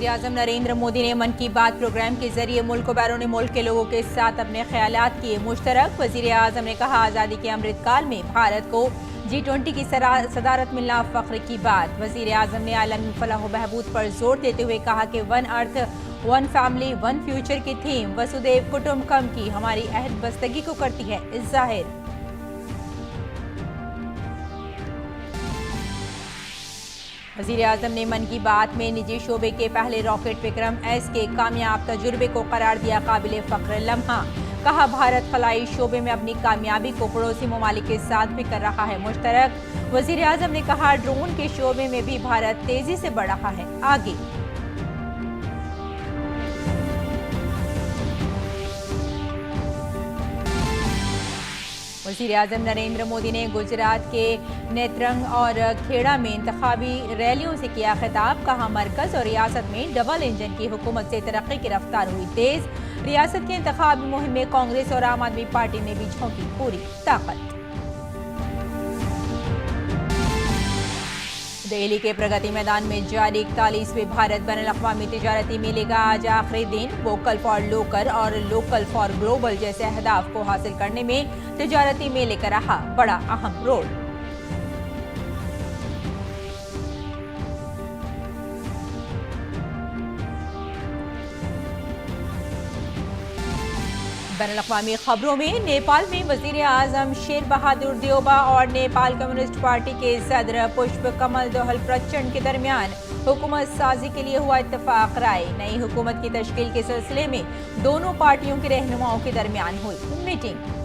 वज़ीर-ए-आज़म नरेंद्र मोदी ने मन की बात प्रोग्राम के जरिए मुल्क व बैरून मुल्क के लोगों के साथ अपने ख्यालात किए मुश्तरक। वज़ीर-ए-आज़म ने कहा, आज़ादी के अमृत काल में भारत को G20 की सदारत मिलना फख्र की बात। वज़ीर-ए-आज़म ने आलमी फलाह व बहबूद पर जोर देते हुए कहा कि one earth one family one future की थीम वसुदेव कुटुंबकम की हमारी अहद बस्तगी को करती है जाहिर। वज़ीर-ए-आज़म ने मन की बात में निजी शोबे के पहले रॉकेट विक्रम एस के कामयाब तजुर्बे को करार दिया काबिल फ़ख्र लम्हा। कहा, भारत खलाई शोबे में अपनी कामयाबी को पड़ोसी ममालिक के साथ भी कर रहा है मुश्तरक। वज़ीर-ए-आज़म ने कहा, ड्रोन के शोबे में भी भारत तेजी से बढ़ रहा है आगे। वज़ीर-ए-आज़म नरेंद्र मोदी ने गुजरात के नेत्रंग और खेड़ा में इंतखाबी रैलियों से किया खिताब। कहा, मरकज और रियासत में डबल इंजन की हुकूमत से तरक्की की रफ्तार हुई तेज। रियासत के इंतखाबी मुहिम में कांग्रेस और आम आदमी पार्टी ने भी झोंकी पूरी ताकत। दिल्ली के प्रगति मैदान में जारी 41वें भारत बैनुल-अक़वामी तिजारती मेले का आज आखिरी दिन। वोकल फॉर लोकल और लोकल फॉर ग्लोबल जैसे अहदाफ को हासिल करने में तिजारती मेले का रहा बड़ा अहम रोल। बैनुल-अक़वामी खबरों में नेपाल में वज़ीर-ए-आज़म शेर बहादुर देउबा और नेपाल कम्युनिस्ट पार्टी के सदर पुष्प कमल दहल प्रचंड के दरमियान हुकूमत साजी के लिए हुआ इत्तफाक राय। नई हुकूमत की तश्कील के सिलसिले में दोनों पार्टियों के रहनुमाओं के दरमियान हुई मीटिंग।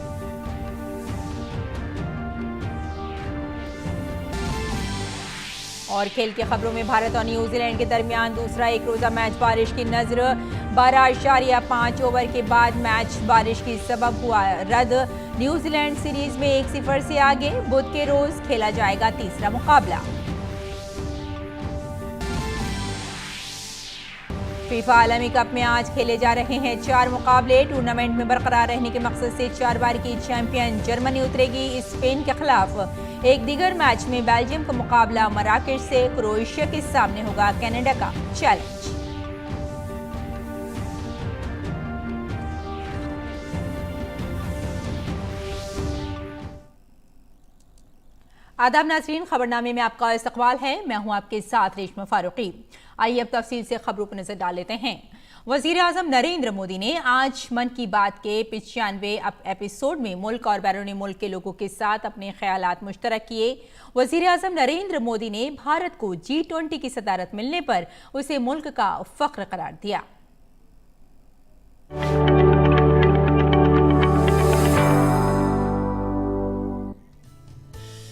और खेल की खबरों में भारत और न्यूजीलैंड के दरमियान दूसरा एक रोजा मैच बारिश की नजर। 12.5 ओवर के बाद मैच बारिश की सबब हुआ रद्द। न्यूजीलैंड सीरीज में 1-0 से आगे। बुध के रोज खेला जाएगा तीसरा मुकाबला। फीफा आलमी कप में आज खेले जा रहे हैं 4 मुकाबले। टूर्नामेंट में बरकरार रहने के मकसद से 4 बार की चैंपियन जर्मनी उतरेगी स्पेन के खिलाफ। एक दीगर मैच में बेल्जियम का मुकाबला मराकेश से। क्रोएशिया के सामने होगा कनाडा का चैलेंज। आदाब नाज़रीन, खबरनामे में आपका इस्तकबाल है। मैं हूं आपके साथ रेशमा फारूकी। आइए अब तफसील से खबरों पर नजर डाल लेते हैं। वज़ीर-ए-आज़म नरेंद्र मोदी ने आज मन की बात के 95वें एपिसोड में मुल्क और बैरून मुल्क के लोगों के साथ अपने ख्यालात मुश्तरक किए। वज़ीर-ए-आज़म नरेंद्र मोदी ने भारत को G20 की सदारत मिलने पर उसे मुल्क का फख्र करार दिया।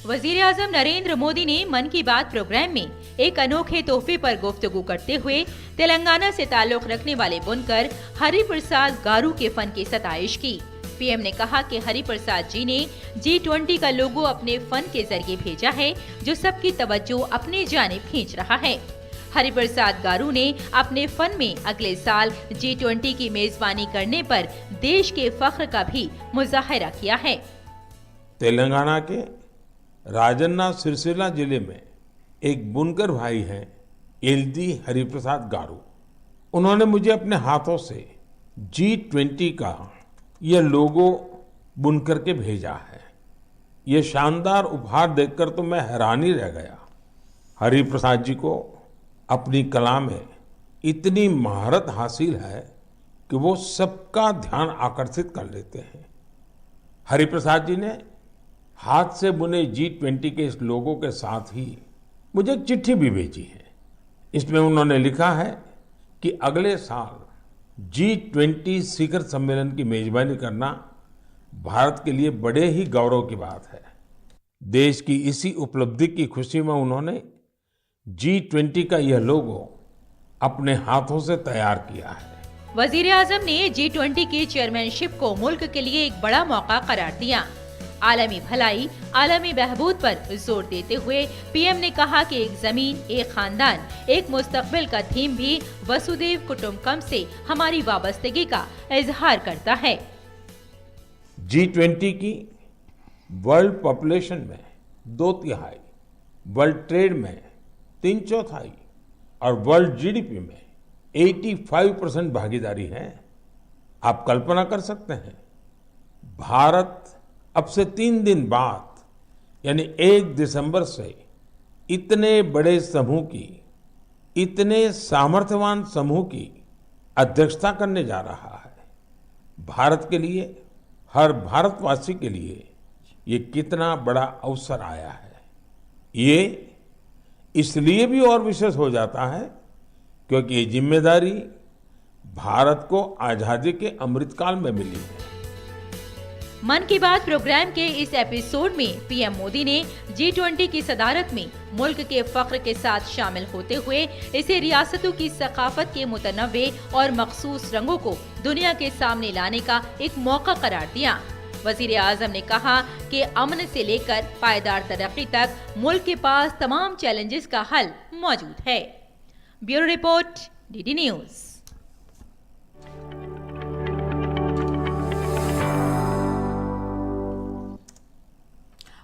वज़ीर-ए-आज़म नरेंद्र मोदी ने मन की बात प्रोग्राम में एक अनोखे तोहफे पर गुफ्तगू करते हुए तेलंगाना से ताल्लुक रखने वाले बुनकर हरिप्रसाद गारू के फन की सताइश की। पीएम ने कहा कि हरिप्रसाद जी ने G20 का लोगो अपने फन के जरिए भेजा है, जो सबकी तवज्जो अपने जानिब खींच रहा है। हरिप्रसाद गारू ने अपने फन में अगले साल G20 की मेजबानी करने पर देश के फख्र का भी मुजाहिरा किया है। तेलंगाना के राजन्ना सिरसिला जिले में एक बुनकर भाई हैं एलदी हरिप्रसाद गारू। उन्होंने मुझे अपने हाथों से G20 का यह लोगो बुनकर के भेजा है। यह शानदार उपहार देखकर तो मैं हैरान ही रह गया। हरिप्रसाद जी को अपनी कला में इतनी महारत हासिल है कि वो सबका ध्यान आकर्षित कर लेते हैं। हरिप्रसाद जी ने हाथ से बुने G20 के इस लोगो के साथ ही मुझे एक चिट्ठी भी भेजी है। इसमें उन्होंने लिखा है कि अगले साल G20 शिखर सम्मेलन की मेजबानी करना भारत के लिए बड़े ही गौरव की बात है। देश की इसी उपलब्धि की खुशी में उन्होंने G20 का यह लोगो अपने हाथों से तैयार किया है। वज़ीर-ए-आज़म ने G20 की चेयरमैनशिप को मुल्क के लिए एक बड़ा मौका करार दिया। आलमी भलाई, आलमी बहबूद पर जोर देते हुए पीएम ने कहा कि एक जमीन, एक खानदान, एक मुस्तकबिल का थीम भी वसुदेव कुटुंबकम से हमारी वाबस्तगी का इजहार करता है। G20 की वर्ल्ड पॉपुलेशन में 2/3, वर्ल्ड ट्रेड में 3/4 और वर्ल्ड जीडीपी में 85% भागीदारी है। आप कल्पना कर सकते हैं, भारत अब से 3 दिन बाद यानी 1 दिसंबर से इतने बड़े समूह की, इतने सामर्थ्यवान समूह की अध्यक्षता करने जा रहा है। भारत के लिए, हर भारतवासी के लिए ये कितना बड़ा अवसर आया है। ये इसलिए भी और विशेष हो जाता है क्योंकि ये जिम्मेदारी भारत को आजादी के अमृतकाल में मिली है। मन की बात प्रोग्राम के इस एपिसोड में पीएम मोदी ने G20 की सदारत में मुल्क के फख्र के साथ शामिल होते हुए इसे रियासतों की सकाफत के मुतनव्वे और मखसूस रंगों को दुनिया के सामने लाने का एक मौका करार दिया। वजीर आजम ने कहा कि अमन से लेकर पायदार तरक्की तक मुल्क के पास तमाम चैलेंजेस का हल मौजूद है। Bureau report, DD news.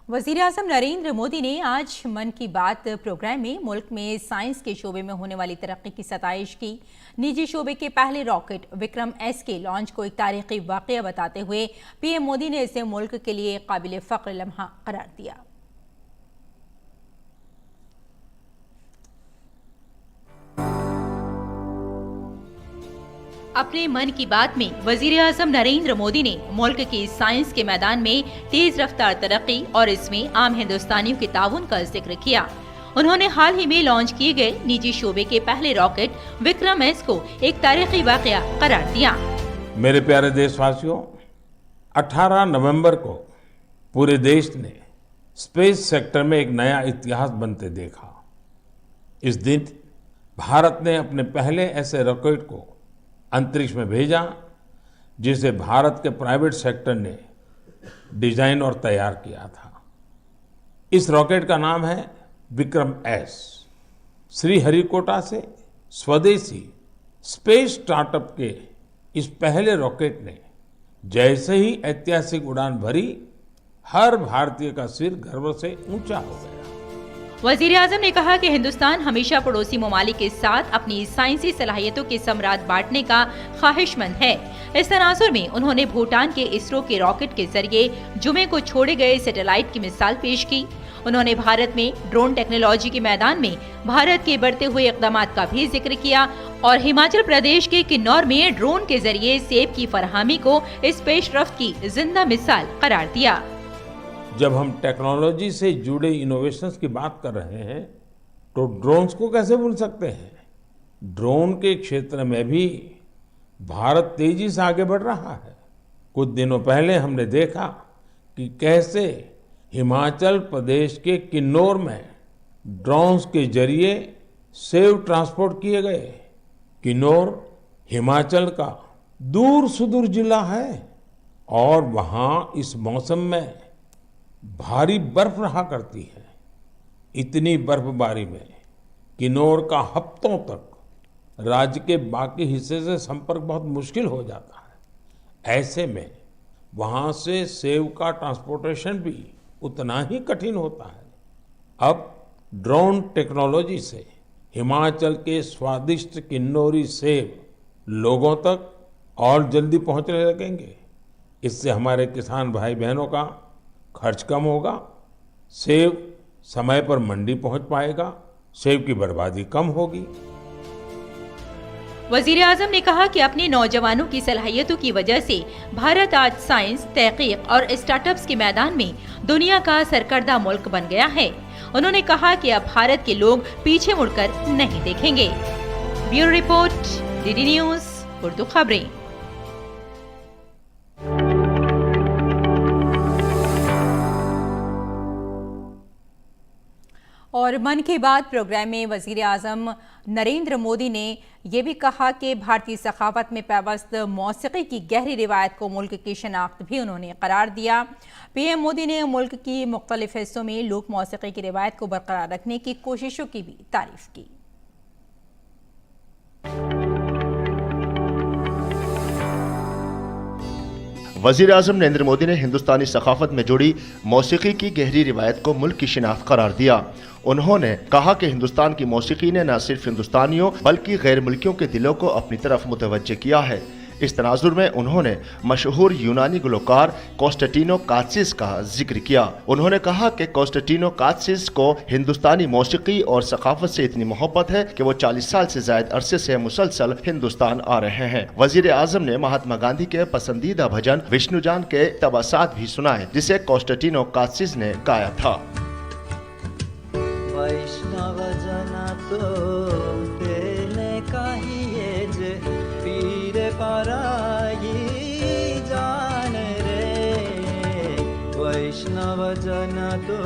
वज़ीर-ए-आज़म नरेंद्र मोदी ने आज मन की बात प्रोग्राम में मुल्क में साइंस के शोबे में होने वाली तरक्की की सताइश की। निजी शोबे के पहले रॉकेट विक्रम एस के लॉन्च को एक तारीखी वाक़या बताते हुए पीएम मोदी ने इसे मुल्क के लिए काबिल फ़ख्र लम्हा करार दिया। अपने मन की बात में वजीर आजम नरेंद्र मोदी ने मुल्क की साइंस के मैदान में तेज रफ्तार तरक्की और इसमें आम हिंदुस्तानियों के ताउन का जिक्र किया। उन्होंने हाल ही में लॉन्च किए गए निजी शोबे के पहले रॉकेट विक्रम एस को एक तारीखी वाक़या करार दिया। मेरे प्यारे देशवासियों, 18 नवंबर को पूरे देश ने स्पेस सेक्टर में एक नया इतिहास बनते देखा। इस दिन भारत ने अपने पहले ऐसे रॉकेट को अंतरिक्ष में भेजा जिसे भारत के प्राइवेट सेक्टर ने डिजाइन और तैयार किया था। इस रॉकेट का नाम है विक्रम एस। श्रीहरिकोटा से स्वदेशी स्पेस स्टार्टअप के इस पहले रॉकेट ने जैसे ही ऐतिहासिक उड़ान भरी, हर भारतीय का सिर गर्व से ऊंचा हो गया। वजीर आजम ने कहा कि हिंदुस्तान हमेशा पड़ोसी ममालिक के साथ अपनी साइंसी सलाहियतों के सम्राट बांटने का ख्वाहिशमंद है। इस तनाजुर में उन्होंने भूटान के इसरो के रॉकेट के जरिए जुमे को छोड़े गए सैटेलाइट की मिसाल पेश की। उन्होंने भारत में ड्रोन टेक्नोलॉजी के मैदान में भारत के बढ़ते हुए इक़दामात का भी जिक्र किया और हिमाचल प्रदेश के किन्नौर में ड्रोन के जरिए सेब की फरहमी को इस पेशरफ्त की जिंदा मिसाल करार दिया। जब हम टेक्नोलॉजी से जुड़े इनोवेशंस की बात कर रहे हैं तो ड्रोन्स को कैसे भूल सकते हैं। ड्रोन के क्षेत्र में भी भारत तेजी से आगे बढ़ रहा है। कुछ दिनों पहले हमने देखा कि कैसे हिमाचल प्रदेश के किन्नौर में ड्रोन्स के जरिए सेब ट्रांसपोर्ट किए गए। किन्नौर हिमाचल का दूर सुदूर जिला है और वहाँ इस मौसम में भारी बर्फ रहा करती है। इतनी बर्फबारी में किन्नौर का हफ्तों तक राज्य के बाकी हिस्से से संपर्क बहुत मुश्किल हो जाता है। ऐसे में वहां से सेब का ट्रांसपोर्टेशन भी उतना ही कठिन होता है। अब ड्रोन टेक्नोलॉजी से हिमाचल के स्वादिष्ट किन्नौरी सेब लोगों तक और जल्दी पहुंचने लगेंगे। इससे हमारे किसान भाई बहनों का खर्च कम होगा, सेब समय पर मंडी पहुंच पाएगा, सेब की बर्बादी कम होगी। वजीर आजम ने कहा कि अपने नौजवानों की सलाहियतों की वजह से भारत आज साइंस, तहकीक और स्टार्टअप्स के मैदान में दुनिया का सरकर्दा मुल्क बन गया है। उन्होंने कहा कि अब भारत के लोग पीछे मुड़कर नहीं देखेंगे। Bureau report, DD news, Urdu खबरें। और मन की बात प्रोग्राम में वजीर आजम नरेंद्र मोदी ने यह भी कहा कि भारतीय सखावत में पैवस्त मौसीकी की गहरी रिवायत को मुल्क की शनाख्त भी उन्होंने करार दिया। पीएम मोदी ने मुल्क की मुख्तलिफ हिस्सों में लोक मौसीकी की रिवायत को बरकरार रखने की कोशिशों की भी तारीफ की। वजीर आज़म नरेंद्र मोदी ने हिंदुस्तानी सकाफत में जुड़ी मौसीकी की गहरी रिवायत को मुल्क की शिनाख्त करार दिया। उन्होंने कहा कि हिंदुस्तान की मौसीकी ने न सिर्फ हिंदुस्तानियों बल्कि गैर मुल्कियों के दिलों को अपनी तरफ मुतवज्जे किया है। इस तनाजुर में उन्होंने मशहूर यूनानी गुलकार कॉन्स्टेंटिनो कात्सिस का जिक्र किया। उन्होंने कहा कि कॉन्स्टेंटिनो कात्सिस को हिंदुस्तानी मौसीकी और सकाफत से इतनी मोहब्बत है कि वो 40 साल से ज्यादा अरसे से मुसलसल हिंदुस्तान आ रहे हैं। वजीर आजम ने महात्मा गांधी के पसंदीदा भजन विष्णुजान के तबसात भी सुनाए, जिसे कॉन्स्टेंटिनो कात्सिस ने गाया था। वैष्णव जना तो तेने कहिए जे पीर पराई जान रे, वैष्णव जना तो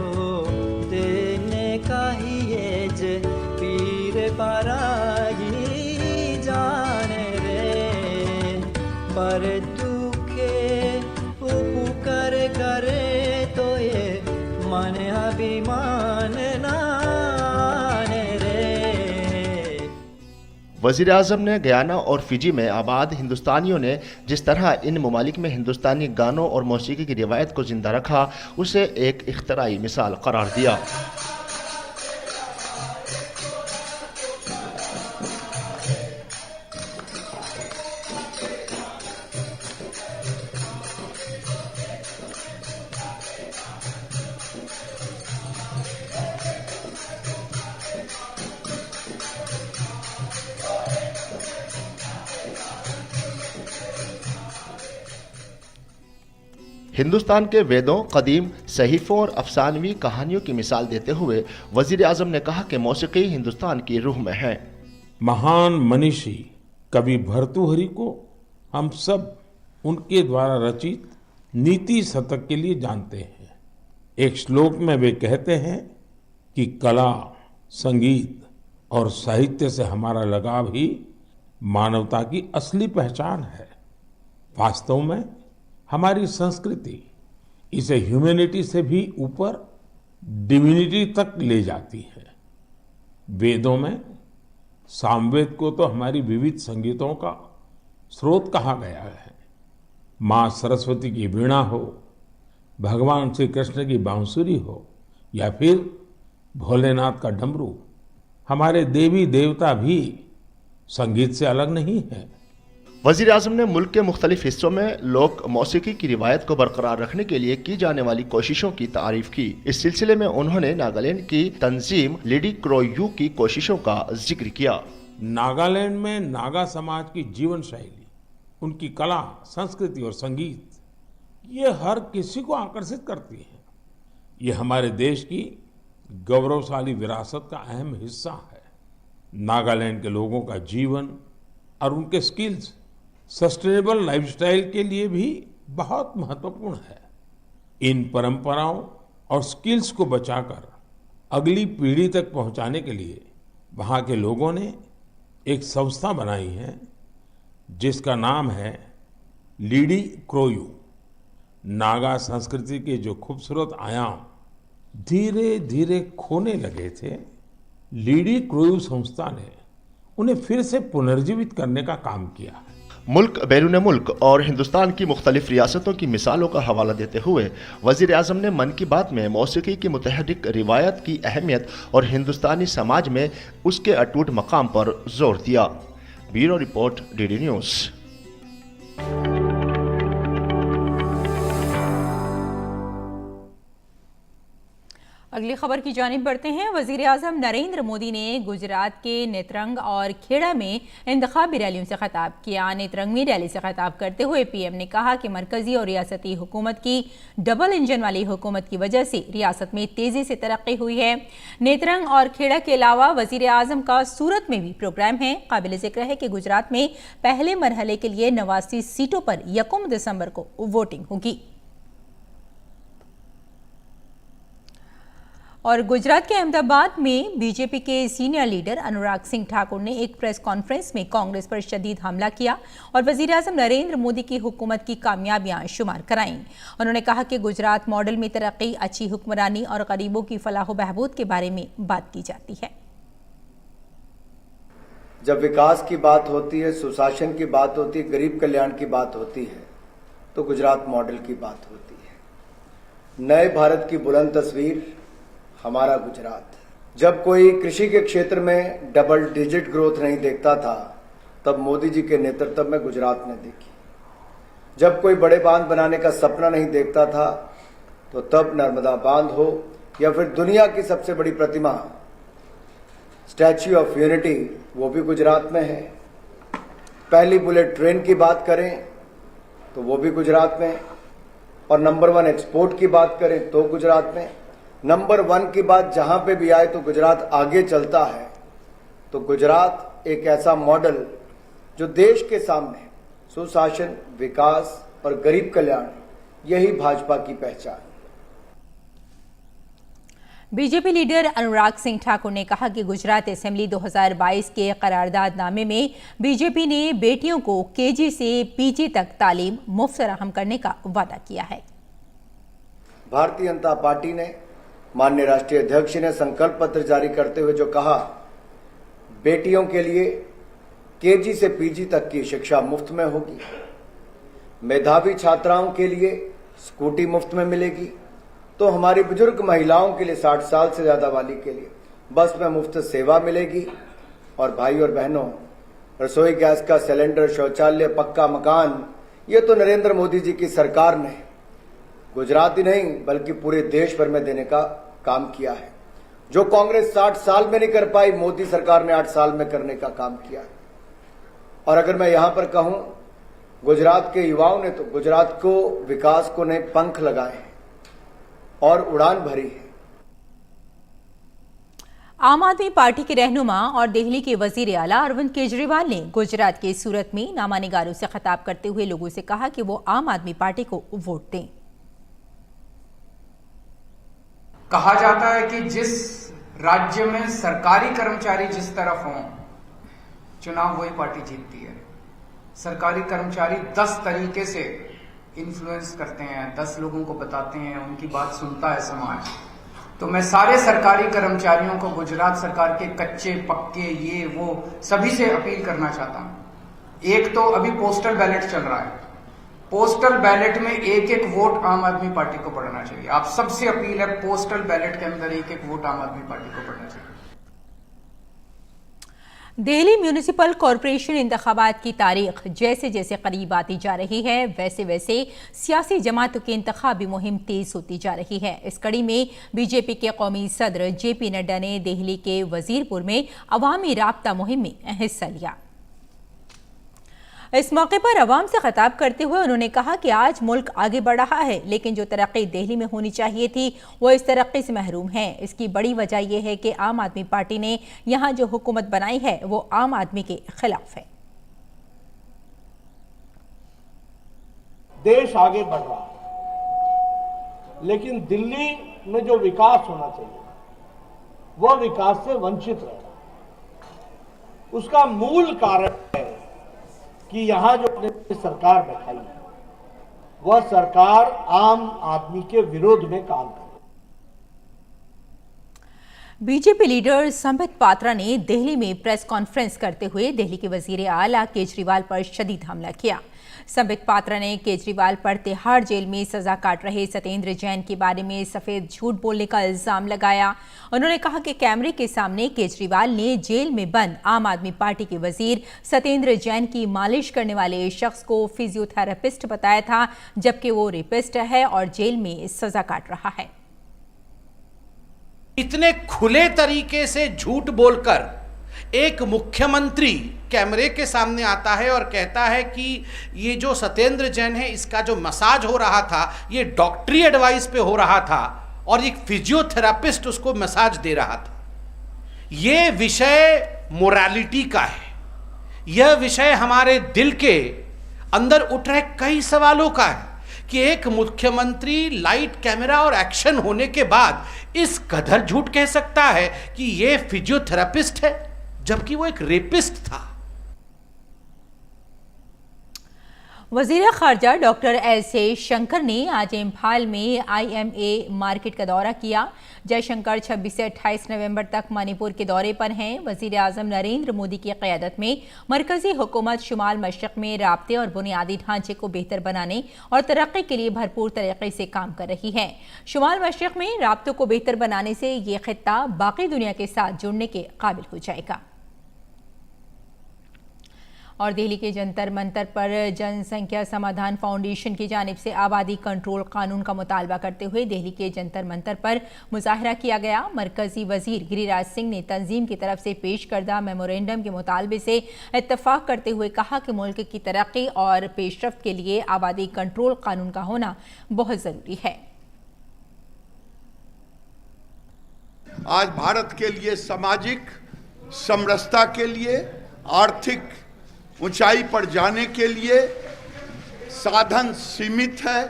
तेने कहिए जे पीर पराई जान रे, पर दुखे उपकर करे तो ये मन अभिमान ना वजीर आज़म ने गयाना और फिजी में आबाद हिंदुस्तानियों ने जिस तरह इन ममालिक में हिंदुस्तानी गानों और मौसीकी की रिवायत को जिंदा रखा, उसे एक इख्तराई मिसाल करार दिया। हिंदुस्तान के वेदों, कदीम सहीफों और अफसानवी कहानियों की मिसाल देते हुए वजीर आज़म ने कहा कि मौसीकी हिंदुस्तान की रूह में है। महान मनीषी कवि भर्तृहरि को हम सब उनके द्वारा रचित नीति शतक के लिए जानते हैं। एक श्लोक में वे कहते हैं कि कला, संगीत और साहित्य से हमारा लगाव ही मानवता की असली पहचान है। वास्तव में हमारी संस्कृति इसे ह्यूमैनिटी से भी ऊपर डिविनिटी तक ले जाती है। वेदों में सामवेद को तो हमारी विविध संगीतों का स्रोत कहा गया है। माँ सरस्वती की वीणा हो, भगवान श्री कृष्ण की बांसुरी हो या फिर भोलेनाथ का डमरू, हमारे देवी देवता भी संगीत से अलग नहीं है। वजीर आज़म ने मुल्क के मुख्तलिफ हिस्सों में लोक मौसीकी की रिवायत को बरकरार रखने के लिए की जाने वाली कोशिशों की तारीफ की। इस सिलसिले में उन्होंने नागालैंड की तंजीम लिडी क्रोयू की कोशिशों का जिक्र किया। नागालैंड में नागा समाज की जीवन शैली, उनकी कला, संस्कृति और संगीत, ये हर किसी को आकर्षित करती है। ये हमारे देश की गौरवशाली विरासत का अहम हिस्सा है। नागालैंड के लोगों का जीवन और उनके स्किल्स सस्टेनेबल लाइफस्टाइल के लिए भी बहुत महत्वपूर्ण है। इन परंपराओं और स्किल्स को बचाकर अगली पीढ़ी तक पहुंचाने के लिए वहां के लोगों ने एक संस्था बनाई है जिसका नाम है लिडी क्रोयू। नागा संस्कृति के जो खूबसूरत आयाम धीरे धीरे खोने लगे थे, लिडी क्रोयू संस्था ने उन्हें फिर से पुनर्जीवित करने का काम किया है। मुल्क, बैरून मुल्क और हिंदुस्तान की मुख्तलिफ रियासतों की मिसालों का हवाला देते हुए वजीर आज़म ने मन की बात में मौसीकी की मुतहर्रिक रिवायत की अहमियत और हिंदुस्तानी समाज में उसके अटूट मकाम पर जोर दिया। Bureau report, DD news. अगली खबर की जानिब बढ़ते हैं। वजीर आज़म नरेंद्र मोदी ने गुजरात के नेत्रंग और खेड़ा में इंतखाबी रैलियों से खिताब किया। नेत्रंग में रैली से खिताब करते हुए पीएम ने कहा कि मरकजी और रियासती हुकूमत की डबल इंजन वाली हुकूमत की वजह से रियासत में तेजी से तरक्की हुई है। नेत्रंग और खेड़ा के अलावा वजीर आज़म का सूरत में भी प्रोग्राम है। काबिल जिक्र है कि गुजरात में पहले मरहले के लिए 89 सीटों पर 1 दिसंबर को वोटिंग होगी। और गुजरात के अहमदाबाद में बीजेपी के सीनियर लीडर अनुराग सिंह ठाकुर ने एक प्रेस कॉन्फ्रेंस में कांग्रेस पर शदीद हमला किया और वजीर आज़म नरेंद्र मोदी की हुकूमत की कामयाबियां शुमार कराईं। उन्होंने कहा कि गुजरात मॉडल में तरक्की, अच्छी हुक्मरानी और गरीबों की फलाह बहबूद के बारे में बात की जाती है। जब विकास की बात होती है, सुशासन की बात होती है, गरीब कल्याण की बात होती है, तो गुजरात मॉडल की बात होती है। नए भारत की बुलंद तस्वीर हमारा गुजरात। जब कोई कृषि के क्षेत्र में डबल डिजिट ग्रोथ नहीं देखता था, तब मोदी जी के नेतृत्व में गुजरात ने देखी। जब कोई बड़े बांध बनाने का सपना नहीं देखता था, तो तब नर्मदा बांध हो या फिर दुनिया की सबसे बड़ी प्रतिमा स्टैच्यू ऑफ यूनिटी, वो भी गुजरात में है। पहली बुलेट ट्रेन की बात करें तो वो भी गुजरात में, और नंबर 1 एक्सपोर्ट की बात करें तो गुजरात में। नंबर 1 की बात जहां पे भी आए तो गुजरात आगे चलता है। तो गुजरात एक ऐसा मॉडल जो देश के सामने सुशासन, विकास और गरीब कल्याण, यही भाजपा की पहचान। बीजेपी लीडर अनुराग सिंह ठाकुर ने कहा कि गुजरात असेंबली 2022 के करारदादनामे में बीजेपी ने बेटियों को केजी से पीजी तक तालीम मुफ्त फराहम करने का वादा किया है। भारतीय जनता पार्टी ने, माननीय राष्ट्रीय अध्यक्ष ने संकल्प पत्र जारी करते हुए जो कहा, बेटियों के लिए केजी से पीजी तक की शिक्षा मुफ्त में होगी, मेधावी छात्राओं के लिए स्कूटी मुफ्त में मिलेगी, तो हमारी बुजुर्ग महिलाओं के लिए 60 साल से ज्यादा वाली के लिए बस में मुफ्त सेवा मिलेगी, और भाई और बहनों, रसोई गैस का सिलेंडर, शौचालय, पक्का मकान, ये तो नरेंद्र मोदी जी की सरकार ने गुजरात ही नहीं बल्कि पूरे देश भर में देने का काम किया है। जो कांग्रेस 60 साल में नहीं कर पाई, मोदी सरकार ने 8 साल में करने का काम किया। और अगर मैं यहां पर कहूं, गुजरात के युवाओं ने तो गुजरात को, विकास को नए पंख लगाए हैं और उड़ान भरी है। आम आदमी पार्टी के रहनुमा और दिल्ली के वजीर आला अरविंद केजरीवाल ने गुजरात के सूरत में नामा निगारों से खिताब करते हुए लोगों से कहा कि वो आम आदमी पार्टी को वोट दें। कहा जाता है कि जिस राज्य में सरकारी कर्मचारी जिस तरफ हों, चुनाव वही पार्टी जीतती है। सरकारी कर्मचारी 10 तरीके से इन्फ्लुएंस करते हैं, 10 लोगों को बताते हैं, उनकी बात सुनता है समाज। तो मैं सारे सरकारी कर्मचारियों को, गुजरात सरकार के कच्चे पक्के ये वो सभी से अपील करना चाहता हूं। एक तो अभी पोस्टल बैलेट चल रहा है, पोस्टल बैलेट में एक एक वोट आम आदमी पार्टी को पड़ना चाहिए। आप सबसे अपील है, पोस्टल बैलेट के अंदर एक एक वोट आम आदमी पार्टी को पड़ना चाहिए। दिल्ली म्यूनिसिपल कॉरपोरेशन इंतखाबात की तारीख जैसे जैसे करीब आती जा रही है, वैसे वैसे सियासी जमातों की इंतखाबी मुहिम तेज होती जा रही है। इस कड़ी में बीजेपी के कौमी सदर जेपी नड्डा ने दिल्ली के वजीरपुर में अवामी राब्ता मुहिम में हिस्सा लिया। इस मौके पर अवाम से खिताब करते हुए उन्होंने कहा कि आज मुल्क आगे बढ़ रहा है, लेकिन जो तरक्की दिल्ली में होनी चाहिए थी वो इस तरक्की से महरूम है। इसकी बड़ी वजह यह है कि आम आदमी पार्टी ने यहाँ जो हुकूमत बनाई है वो आम आदमी के खिलाफ है। देश आगे बढ़ रहा है, लेकिन दिल्ली में जो विकास होना चाहिए वह विकास से वंचित रह रहा है। उसका मूल कारण है कि यहां जो अपने सरकार बैठाई है वह सरकार आम आदमी के विरोध में काम कर रही है। बीजेपी लीडर संबित पात्रा ने दिल्ली में प्रेस कॉन्फ्रेंस करते हुए दिल्ली के वजीर आला केजरीवाल पर शदीद हमला किया। संबित पात्रा ने केजरीवाल पर तिहाड़ जेल में सजा काट रहे सत्येंद्र जैन के बारे में सफेद झूठ बोलने का इल्जाम लगाया। उन्होंने कहा कि कैमरे के सामने केजरीवाल ने जेल में बंद आम आदमी पार्टी के वजीर सत्येंद्र जैन की मालिश करने वाले शख्स को फिजियोथेरेपिस्ट बताया था, जबकि वो रेपिस्ट है और जेल में सजा काट रहा है। इतने खुले तरीके से झूठ बोलकर एक मुख्यमंत्री कैमरे के सामने आता है और कहता है कि ये जो सत्येंद्र जैन है इसका जो मसाज हो रहा था ये डॉक्टरी एडवाइस पे हो रहा था और एक फिजियोथेरापिस्ट उसको मसाज दे रहा था। ये विषय मोरालिटी का है, यह विषय हमारे दिल के अंदर उठ रहे कई सवालों का है कि एक मुख्यमंत्री लाइट, कैमरा और एक्शन होने के बाद इस कदर झूठ कह सकता है कि ये फिजियोथेरापिस्ट है, जबकि वो एक रेपिस्ट था। वज़ीर ख़ारजा डॉक्टर एस जयशंकर ने आज इम्फाल में IMA मार्केट का दौरा किया। जयशंकर 26 से 28 नवंबर तक मणिपुर के दौरे पर हैं। वज़ीर आज़म नरेंद्र मोदी की क़यादत में मरकज़ी हुकूमत शुमाल मशरक़ में राब्ते और बुनियादी ढांचे को बेहतर बनाने और तरक्की के लिए भरपूर तरीके से काम कर रही है। शुमाल मशरक़ में राब्तों को बेहतर बनाने से ये खित्ता बाकी दुनिया के साथ जुड़ने के काबिल हो जाएगा। और दिल्ली के जंतर मंतर पर जनसंख्या समाधान फाउंडेशन की जानिब से आबादी कंट्रोल कानून का मुतालबा करते हुए दिल्ली के जंतर मंतर पर मुजाहरा किया गया। मरकजी वजीर गिरिराज सिंह ने तंजीम की तरफ से पेश करदा मेमोरेंडम के मुतालबे से इत्तफाक करते हुए कहा कि मुल्क की तरक्की और पेशरफ्त के लिए आबादी कंट्रोल कानून का होना बहुत ज़रूरी है। आज भारत के लिए सामाजिक समरसता के लिए, आर्थिक ऊंचाई पर जाने के लिए साधन सीमित है।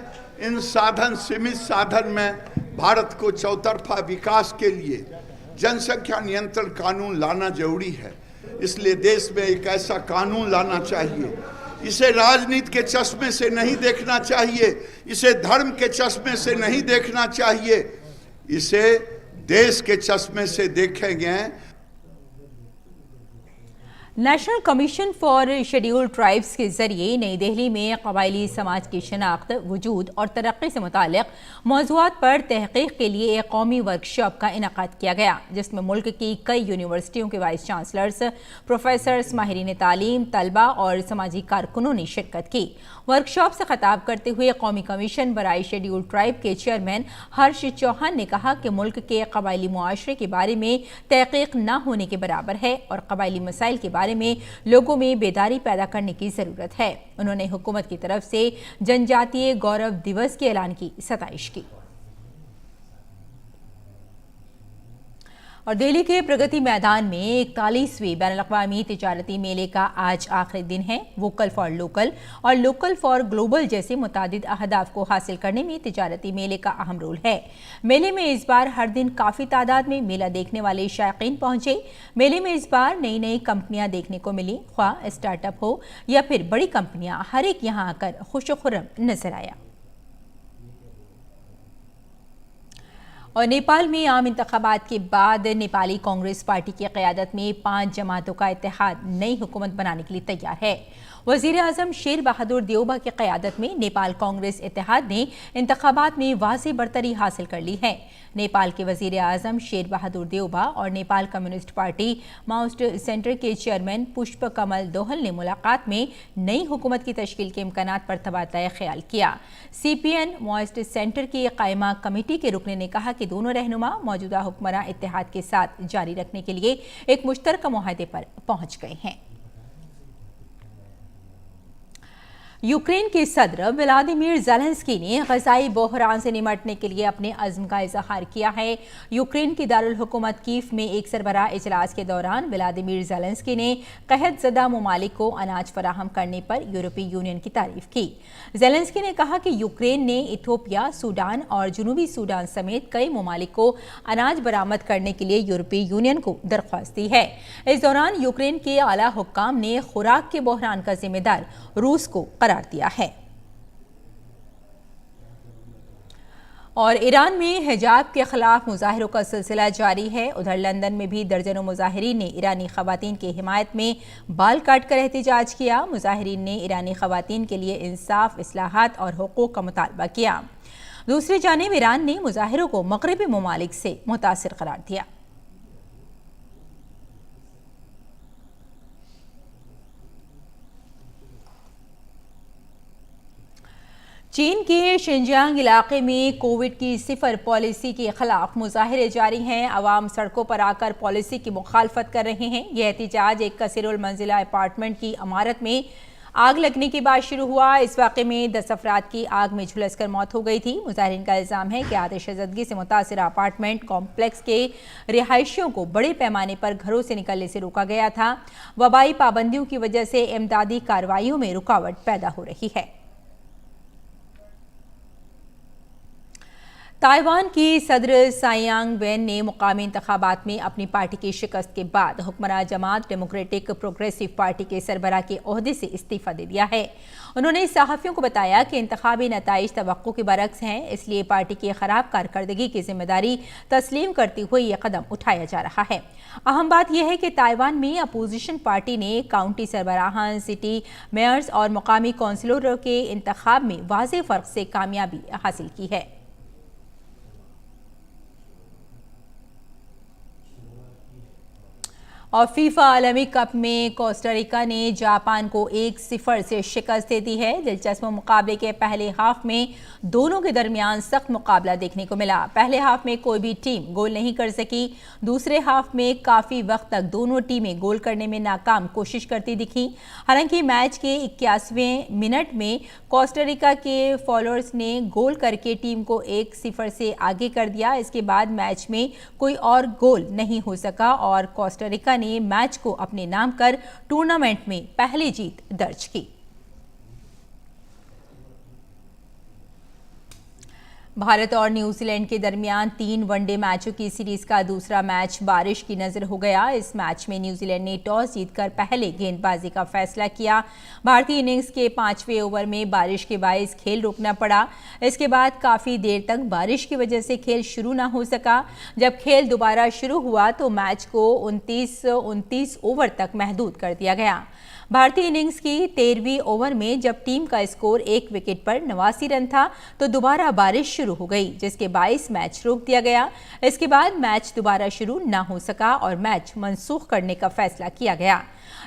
इन सीमित साधन में भारत को चौतरफा विकास के लिए जनसंख्या नियंत्रण कानून लाना जरूरी है। इसलिए देश में एक ऐसा कानून लाना चाहिए। इसे राजनीति के चश्मे से नहीं देखना चाहिए, इसे धर्म के चश्मे से नहीं देखना चाहिए, इसे देश के चश्मे से देखेंगे। National commission for scheduled tribes के जरिए नई दिल्ली में कबायली समाज की शनाख्त, वजूद और तरक्की से मुतालिक मौज़ूआत पर तहकीक के लिए एक कौमी वर्कशॉप का इनेकाद किया गया, जिसमें मुल्क की कई यूनिवर्सिटियों के वाइस चांसलर्स, प्रोफेसर्स, माहिरीन तालीम, तलबा और समाजी कारकुनों ने शिरकत की। वर्कशॉप से खिताब करते हुए कौमी कमीशन बराए शेड्यूल्ड ट्राइब के चेयरमैन हर्ष चौहान ने कहा कि मुल्क के कबायली मुआशरे के बारे में तहकीक न होने के बराबर है और कबायली मसाइल के बारे में लोगों में बेदारी पैदा करने की जरूरत है। उन्होंने हुकूमत की तरफ से जनजातीय गौरव दिवस के ऐलान की सताइश की। और दिल्ली के प्रगति मैदान में 41वें बैनुल-अक़वामी तिजारती मेले का आज आखिरी दिन है। वोकल फॉर लोकल और लोकल फॉर ग्लोबल जैसे मुतादिद अहदाफ को हासिल करने में तिजारती मेले का अहम रोल है। मेले में इस बार हर दिन काफ़ी तादाद में मेला देखने वाले शायकीन पहुंचे। मेले में इस बार नई नई कंपनियां देखने को मिली, ख्वाह स्टार्टअप हो या फिर बड़ी कंपनियां, हर एक यहाँ आकर खुश-खुर्रम नजर आया। और नेपाल में आम इंतखाबात के बाद नेपाली कांग्रेस पार्टी की क़यादत में 5 जमातों का इत्तेहाद नई हुकूमत बनाने के लिए तैयार है। वज़ीर आज़म शेर बहादुर देउबा की क़यादत में नेपाल कांग्रेस इत्तेहाद ने इंतखाबात में वाज़ेह बरतरी हासिल कर ली है। नेपाल के वज़ीर आज़म शेर बहादुर देउबा और Nepal communist party Maoist centre के चेयरमैन पुष्प कमल दोहल ने मुलाकात में नई हुकूमत की तश्कील के इम्कानात पर तबादला ख्याल किया। CPN माओइस्ट सेंटर की कायमा कमेटी के रुकने ने कहा कि दोनों रहनुमा मौजूदा हुक्मरान इत्तेहाद के साथ जारी रखने के लिए एक मुश्तरका मुआहदे पर पहुंच गए हैं। यूक्रेन के सदर व्लादिमीर ज़ेलेंस्की ने ग़ज़ाई बहरान से निमटने के लिए अपने अज़्म का इज़हार किया है। यूक्रेन की दारुल हुकूमत कीव में एक सरबराह इजलास के दौरान व्लादिमीर ज़ेलेंस्की ने कहतज़दा ममालिक को अनाज फराहम करने पर यूरोपीय यूनियन की तारीफ की। ज़ेलेंस्की ने कहा कि यूक्रेन ने इथियोपिया, सूडान और जनूबी सूडान समेत कई ममालिक को अनाज बरामद करने के लिए यूरोपीय यूनियन को दरख्वास्त दी है। इस दौरान यूक्रेन के आला हुक्काम ने खुराक के बहरान का जिम्मेदार रूस को करार दिया है। और ईरान में हिजाब के खिलाफ मुजाहिरों का सिलसिला जारी है। उधर लंदन में भी दर्जनों मुजाहिरीन ने ईरानी खवातीन की हिमायत में बाल काट कर एहतजाज किया। मुजाहिरीन ने ईरानी खवातीन के लिए इंसाफ, इस्लाहात और हुकूक का मुतालबा किया। दूसरी जानिब ईरान ने मुजाहिरों को मगरबी ममालिक से मुतासिर करार दिया। चीन के शिनजियांग इलाके में कोविड की सिफर पॉलिसी के खिलाफ मुजाहिरे जारी हैं। अवाम सड़कों पर आकर पॉलिसी की मुखालफत कर रहे हैं। यह एहतजाज एक कसीरुल मंजिला अपार्टमेंट की इमारत में आग लगने के बाद शुरू हुआ। इस वाक़े में 10 अफराद की आग में झुलसकर मौत हो गई थी। मुजाहिरीन का इल्ज़ाम है कि आतिशज़दगी से मुतासिर अपार्टमेंट कॉम्प्लेक्स के रिहायशियों को बड़े पैमाने पर घरों से निकलने से रोका गया था। वबाई पाबंदियों की वजह से इमदादी कार्रवाइयों में रुकावट पैदा हो रही है। ताइवान की सदर साई यांग-वेन ने मुकामी इंतखाबात में अपनी पार्टी की शिकस्त के बाद हुक्मरान जमात डेमोक्रेटिक प्रोग्रेसिव पार्टी के सरबराह के ओहदे से इस्तीफा दे दिया है। उन्होंने सहाफ़ियों को बताया कि इंतखाबी नताइज तवक्को के बरक्स हैं, इसलिए पार्टी की खराब कारकर्दगी की जिम्मेदारी तस्लीम करते हुए यह कदम उठाया जा रहा है। अहम बात यह है कि ताइवान में अपोजिशन पार्टी ने काउंटी सरबराहान, सिटी मेयर्स और मुकामी कौंसिलरों के इंतखाब में वाज़ेह फ़र्क से कामयाबी हासिल की है। और फीफा आलमी कप में कोस्टारिका ने जापान को 1-0 से शिकस्त दे दी है। दिलचस्प मुकाबले के पहले हाफ में दोनों के दरमियान सख्त मुकाबला देखने को मिला। पहले हाफ में कोई भी टीम गोल नहीं कर सकी। दूसरे हाफ में काफ़ी वक्त तक दोनों टीमें गोल करने में नाकाम कोशिश करती दिखी। हालांकि मैच के 81वें मिनट में कोस्टारिका के फॉलोअर्स ने गोल करके टीम को 1-0 से आगे कर दिया। इसके बाद मैच में कोई और गोल नहीं हो सका और कोस्टारिका ने मैच को अपने नाम कर टूर्नामेंट में पहली जीत दर्ज की। भारत और न्यूजीलैंड के दरमियान 3 वनडे मैचों की सीरीज का दूसरा मैच बारिश की नजर हो गया। इस मैच में न्यूजीलैंड ने टॉस जीतकर पहले गेंदबाजी का फैसला किया। भारतीय इनिंग्स के 5वें ओवर में बारिश के बायस खेल रोकना पड़ा। इसके बाद काफी देर तक बारिश की वजह से खेल शुरू ना हो सका। जब खेल दोबारा शुरू हुआ तो मैच को 29 ओवर तक महदूद कर दिया गया। भारतीय इनिंग्स की 13वीं ओवर में जब टीम का स्कोर 1 विकेट पर 89 रन था तो दोबारा बारिश शुरू हो गई, जिसके बायस मैच रोक दिया गया। इसके बाद मैच दोबारा शुरू न हो सका और मैच मनसूख करने का फैसला किया गया।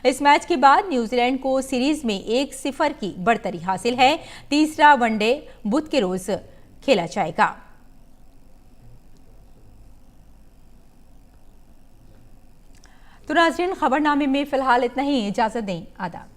इस मैच के बाद न्यूजीलैंड को सीरीज में 1-0 की बढ़तरी हासिल है। तीसरा वनडे बुध के रोज खेला जाएगा। तो नाज़रीन, खबरनामे में फिलहाल इतना ही। इजाजत दें। आदाब।